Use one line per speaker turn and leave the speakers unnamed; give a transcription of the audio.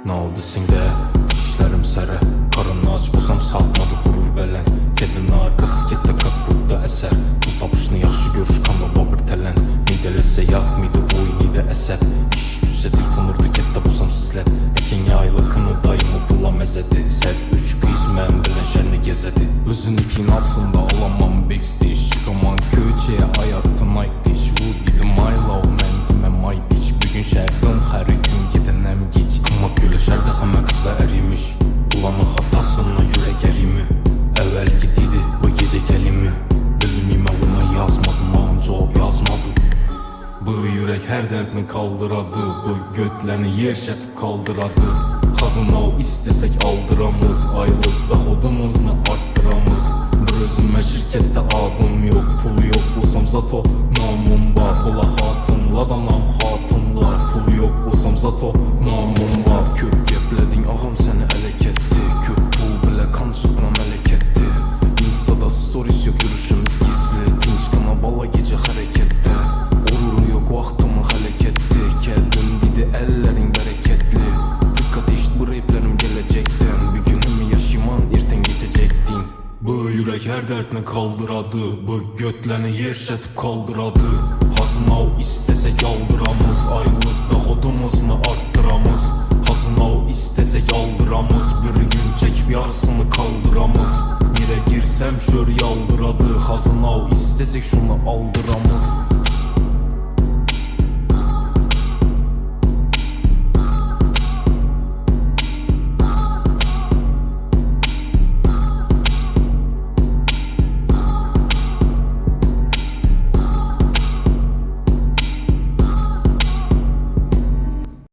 Ne oldu sende? İşlerim sərə, karın aç olsam salmadı qurur bələn. Gedin arkası getdə qapıda əsər. Bu tapışını yaxşı görüş kanla babır tələn. Midələsə yaq, midə oy, midə əsəb. İş güzsə telefonurdu getdə bosam sizləb. Əkin yaylıqını dayımı bula məzədi. Səb üç qız mən bilən şərni gezədi. Özünü kinasında alamam backstage. Çıxaman köçəyə ayaqdan aytiş. Bu dedim I love mən deməm ay biç. Bugün şərqin hər gün gedənəm gic. Amma güləşərdə xəmə qızla ərimiş. Ulanın xatasına yürək ərimi. Əvvəlki dedi bu gecə gəlimi. Bilmiyəm ona yazmadım, am cavab yazmadı. Bu yürək hər dərdini kaldıradı. Bu götləni yer şətib kaldıradı. Xazına o istəsək aldıramız. Aylıq doxodumuzunu arttıramız. Bir özümə şirkətdə adım yox, pul yox. Olsam zato namım var. Bula xatınla da nam xatınlar. Pul yox olsam zato namım var. Köp gəplədin ağam səni ələ ketdi. Köp pul bilə kançıqla mələk etdi. Instada stories yox, yürüşümüz gizli. Tinç qana bala gecə hərəkətdə. Oruru yox vaxtımı xələk etdi. Gəldim dedi əllərin bərəkətli. Dikkat işt bu replərim gələcəkdən. Bir günümü yaşayman ertən getəcəkdin. Bu yürək hər dərdini kaldıradı. Bu götləni yer şətib kaldıradı. Hazına o istəsək aldıramız. Aylıq doxodumuzunu arttıramız. Hazına o istəsək aldıramız. Bir gün çəkib yarısını kaldıramız. Yerə girsəm şör yaldıradı. Hazına o istəsək şunu aldıramız.